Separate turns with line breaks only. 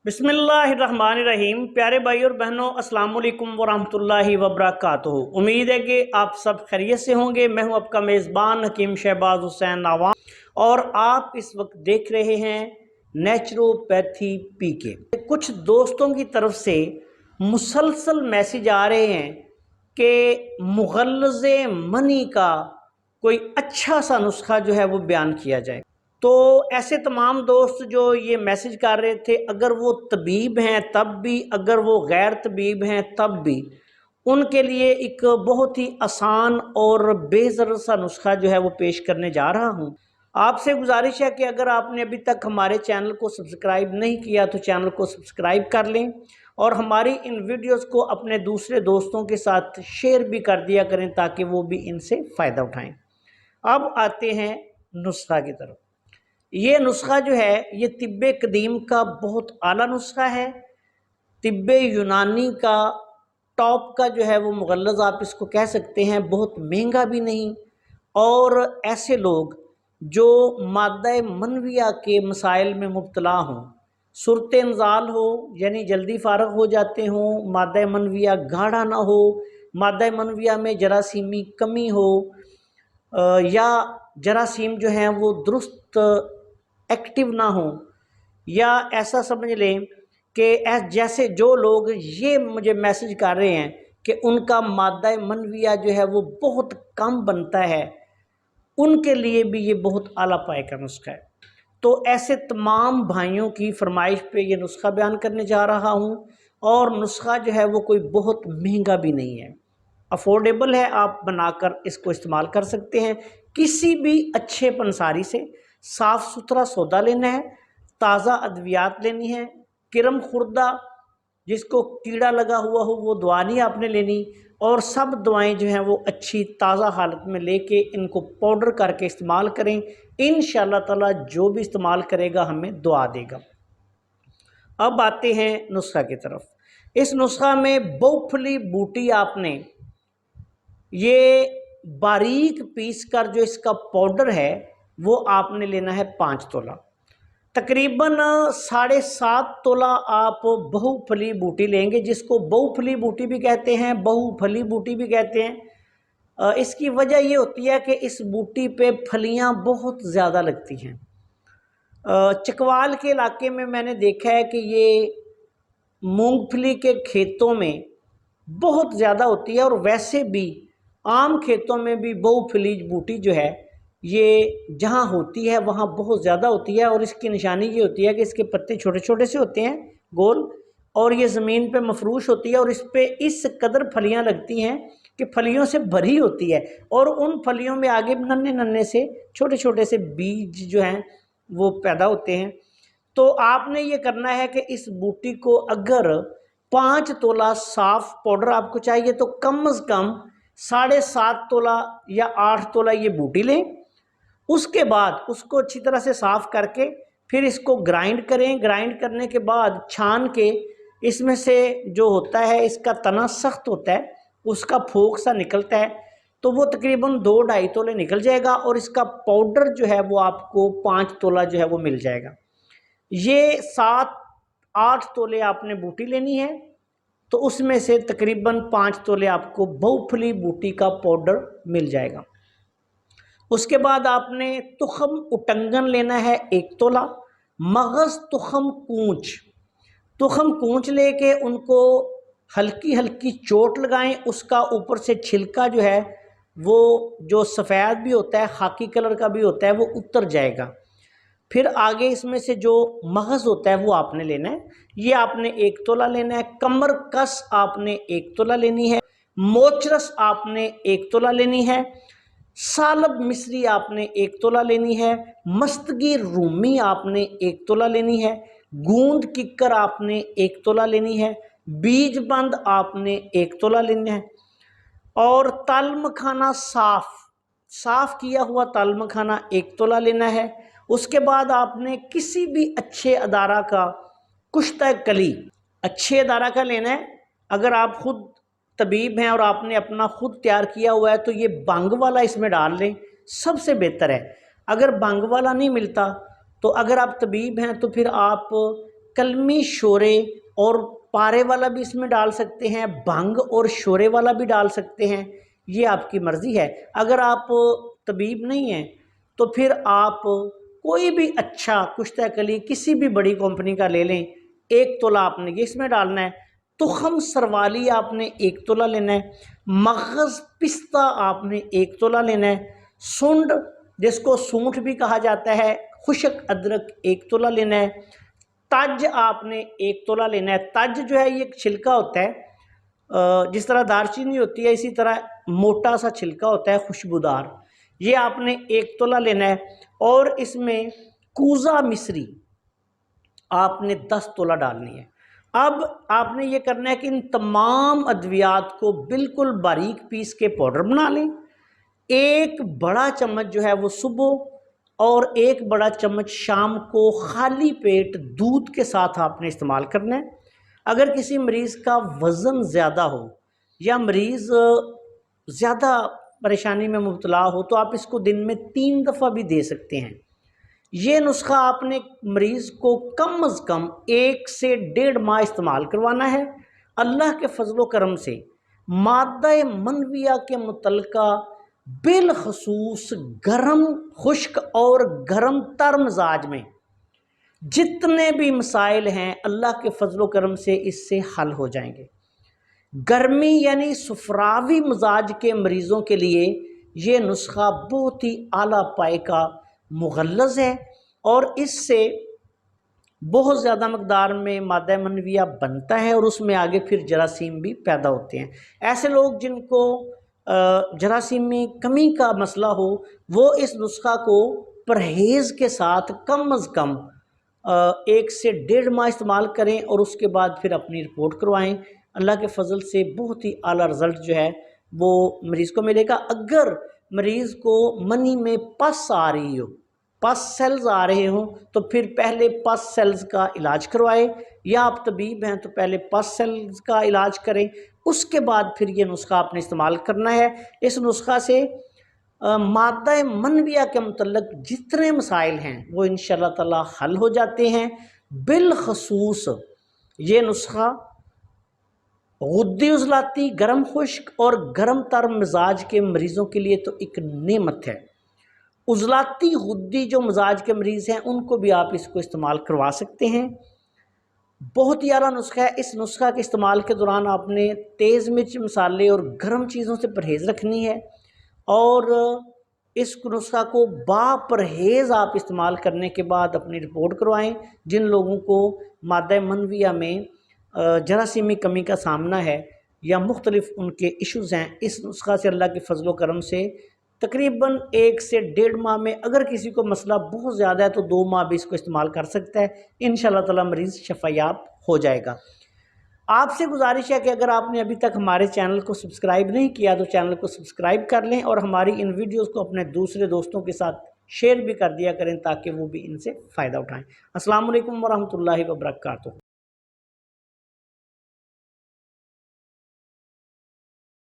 बिस्मिल्लाहिर्रहमानिर्रहीम। प्यारे भाई और बहनों, अस्सलाम वालेकुम वरहमतुल्लाहि वबरकातुहू। उम्मीद है कि आप सब खैरियत से होंगे। मैं हूं आपका मेज़बान हकीम शहबाज हुसैन नावाम और आप इस वक्त देख रहे हैं नेचुरोपैथी पीके। कुछ दोस्तों की तरफ से मुसलसल मैसेज आ रहे हैं कि मुग़ल्लज़े मनी का कोई अच्छा सा नुस्खा जो है वो बयान किया जाए। तो ऐसे तमाम दोस्त जो ये मैसेज कर रहे थे, अगर वो तबीब हैं तब भी, अगर वो गैर तबीब हैं तब भी, उनके लिए एक बहुत ही आसान और बेज़र सा नुस्खा जो है वो पेश करने जा रहा हूँ। आपसे गुजारिश है कि अगर आपने अभी तक हमारे चैनल को सब्सक्राइब नहीं किया तो चैनल को सब्सक्राइब कर लें और हमारी इन वीडियोस को अपने दूसरे दोस्तों के साथ शेयर भी कर दिया करें ताकि वो भी इनसे फ़ायदा उठाएं। अब आते हैं नुस्खा की तरफ। ये नुस्खा जो है ये तिब्बे कदीम का बहुत आला नुस्खा है। तिब्बे यूनानी का टॉप का जो है वो मुग़ल्लज़ आप इसको कह सकते हैं, बहुत महंगा भी नहीं। और ऐसे लोग जो मादा मनविया के मसाइल में मुब्तला हों, सूरत इंज़ाल हो यानी जल्दी फ़ारग हो जाते हों, मादा मनविया गाढ़ा ना हो, मादा मनविया में जरासीमी कमी हो, या जरासीम जो हैं वो दुरुस्त एक्टिव ना हो, या ऐसा समझ लें कि जैसे जो लोग ये मुझे मैसेज कर रहे हैं कि उनका मादा मनविया जो है वो बहुत कम बनता है, उनके लिए भी ये बहुत आला पाए का नुस्खा है। तो ऐसे तमाम भाइयों की फरमाइश पे ये नुस्खा बयान करने जा रहा हूँ। और नुस्खा जो है वो कोई बहुत महंगा भी नहीं है, अफोर्डेबल है, आप बनाकर इसको इस्तेमाल कर सकते हैं। किसी भी अच्छे पंसारी से साफ़ सुथरा सौदा लेना है, ताज़ा अद्वियात लेनी है। किरम खुर्दा जिसको कीड़ा लगा हुआ हो वो दवा नहीं आपने लेनी, और सब दवाएं जो हैं वो अच्छी ताज़ा हालत में लेके इनको पाउडर करके इस्तेमाल करें। इंशाअल्लाह ताला जो भी इस्तेमाल करेगा हमें दुआ देगा। अब आते हैं नुस्खा की तरफ। इस नुस्खा में बहुफली बूटी आपने ये बारीक पीस कर जो इसका पाउडर है वो आपने लेना है 5 तोला। तकरीबन 7.5 तोला आप बहुफली बूटी लेंगे, जिसको बहुफली बूटी भी कहते हैं, बहुफली बूटी भी कहते हैं। इसकी वजह ये होती है कि इस बूटी पे फलियां बहुत ज़्यादा लगती हैं। चकवाल के इलाके में मैंने देखा है कि ये मूंगफली के खेतों में बहुत ज़्यादा होती है, और वैसे भी आम खेतों में भी बहुफली बूटी जो है ये जहाँ होती है वहाँ बहुत ज़्यादा होती है। और इसकी निशानी ये होती है कि इसके पत्ते छोटे छोटे से होते हैं, गोल, और ये ज़मीन पे मफरूश होती है, और इस पे इस कदर फलियाँ लगती हैं कि फलियों से भरी होती है, और उन फलियों में आगे नन्हे नन्हे से छोटे छोटे से बीज जो हैं वो पैदा होते हैं। तो आपने ये करना है कि इस बूटी को अगर 5 तोला साफ पाउडर आपको चाहिए तो कम से कम 7.5 तोला या 8 तोला ये बूटी लें। उसके बाद उसको अच्छी तरह से साफ़ करके फिर इसको ग्राइंड करें। ग्राइंड करने के बाद छान के इसमें से जो होता है इसका तना सख्त होता है, उसका फोक सा निकलता है, तो वो तकरीबन 2-2.5 तोले निकल जाएगा, और इसका पाउडर जो है वो आपको 5 तोला जो है वो मिल जाएगा। ये 7-8 तोले आपने बूटी लेनी है, तो उसमें से तकरीबन 5 तोले आपको बहुफली बूटी का पाउडर मिल जाएगा। उसके बाद आपने तुखम उटंगन लेना है 1 तोला, मगज़ तुखम कूंच लेके उनको हल्की हल्की चोट लगाएं। उसका ऊपर से छिलका जो है वो जो सफ़ेद भी होता है, खाकी कलर का भी होता है, वो उतर जाएगा। फिर आगे इसमें से जो मगज़ होता है वो आपने लेना है, ये आपने 1 तोला लेना है। कमर कस आपने 1 तोला लेनी है। मोचरस आपने 1 तोला लेनी है। सालब मिस्री आपने 1 तोला लेनी है। मस्तगी रूमी आपने 1 तोला लेनी है। गूंद किक्कर आपने 1 तोला लेनी है। बीज बंद आपने 1 तोला लेना है। और तल मखाना साफ किया हुआ तल मखाना 1 तोला लेना है। उसके बाद आपने किसी भी अच्छे अदारा का कुश्ता कली अच्छे अदारा का लेना है। अगर आप खुद तबीब हैं और आपने अपना खुद तैयार किया हुआ है तो ये बंग वाला इसमें डाल लें, सबसे बेहतर है। अगर बंग वाला नहीं मिलता तो अगर आप तबीब हैं तो फिर आप कलमी शोरे और पारे वाला भी इसमें डाल सकते हैं, भंग और शोरे वाला भी डाल सकते हैं, ये आपकी मर्ज़ी है। अगर आप तबीब नहीं हैं तो फिर आप कोई भी अच्छा कुश्ता कली किसी भी बड़ी कंपनी का ले लें, 1 तोला आपने ये इसमें डालना है। तुखम सरवाली आपने 1 तोला लेना है। मगज़ पिस्ता आपने 1 तोला लेना है। सुंड जिसको सूंठ भी कहा जाता है, खुशक अदरक 1 तोला लेना है। तज आपने 1 तोला लेना है। तज जो है ये एक छिलका होता है, जिस तरह दालचीनी होती है इसी तरह मोटा सा छिलका होता है खुशबूदार, ये आपने 1 तोला लेना है। और इसमें कूज़ा मिस्री आपने 10 तोला डालनी है। अब आपने ये करना है कि इन तमाम अद्वियात को बिल्कुल बारीक पीस के पाउडर बना लें। 1 बड़ा चम्मच जो है वो सुबह और 1 बड़ा चम्मच शाम को खाली पेट दूध के साथ आपने इस्तेमाल करना है। अगर किसी मरीज़ का वज़न ज़्यादा हो या मरीज़ ज़्यादा परेशानी में मुब्तला हो तो आप इसको दिन में 3 दफ़ा भी दे सकते हैं। ये नुस्खा आपने मरीज़ को कम अज़ कम 1 से 1.5 माह इस्तेमाल करवाना है। अल्लाह के फजलो करम से मादा मनविया के मुतल्लिका बिलखसूस गर्म खुश्क और गर्म तर मिजाज में जितने भी मसाइल हैं अल्लाह के फजलो करम से इससे हल हो जाएंगे। गर्मी यानी सुफरावी मिजाज के मरीज़ों के लिए ये नुस्खा बहुत ही आला पाए का मुगल्लज़ है और इससे बहुत ज़्यादा मकदार में मादा मनविया बनता है और उसमें आगे फिर जरासीम भी पैदा होते हैं। ऐसे लोग जिनको जरासीम में कमी का मसला हो वो इस नुस्खा को परहेज़ के साथ कम अज़ कम 1 से 1.5 माह इस्तेमाल करें और उसके बाद फिर अपनी रिपोर्ट करवाएं। अल्लाह के फजल से बहुत ही आला रिज़ल्ट जो है वो मरीज़ को मिलेगा। अगर मरीज़ को मनी में पस आ रही हो, पस सेल्स आ रहे हों, तो फिर पहले पस सेल्स का इलाज करवाएं, या आप तबीब हैं तो पहले पस सेल्स का इलाज करें, उसके बाद फिर ये नुस्खा आपने इस्तेमाल करना है। इस नुस्खा से मादा मनविया के मुतल्लिक जितने मसाइल हैं वो इंशाअल्लाह ताला हल हो जाते हैं। बिलखसूस ये नुस्खा गुद्दी उज़लाती, गर्म खुश्क और गर्म तर मिजाज के मरीज़ों के लिए तो एक नेमत है। उज़लाती गुद्दी जो मिजाज के मरीज़ हैं उनको भी आप इसको इस्तेमाल करवा सकते हैं। बहुत ही आला नुस्खा है। इस नुस्खा के इस्तेमाल के दौरान आपने तेज़ मिर्च, मसाले और गर्म चीज़ों से परहेज़ रखनी है और इस नुस्खा को बापरहेज़ आप इस्तेमाल करने के बाद अपनी रिपोर्ट करवाएं। जिन लोगों को मादा मनविया में जरासीमी कमी का सामना है या मुख्तलिफ उनके इश्यूज़ हैं, इस नुस्खा से अल्लाह के फजलो करम से तकरीबन 1 से 1.5 माह में, अगर किसी को मसला बहुत ज़्यादा है तो 2 माह भी इसको इस्तेमाल कर सकता है। इंशाअल्लाह ताला मरीज़ शफ़ायाब हो जाएगा। आपसे गुजारिश है कि अगर आपने अभी तक हमारे चैनल को सब्सक्राइब नहीं किया तो चैनल को सब्सक्राइब कर लें और हमारी इन वीडियोज़ को अपने दूसरे दोस्तों के साथ शेयर भी कर दिया करें ताकि वो भी इनसे फ़ायदा उठाएँ। अस्सलाम वालेकुम वरहमतुल्लाहि वबरकातुहू।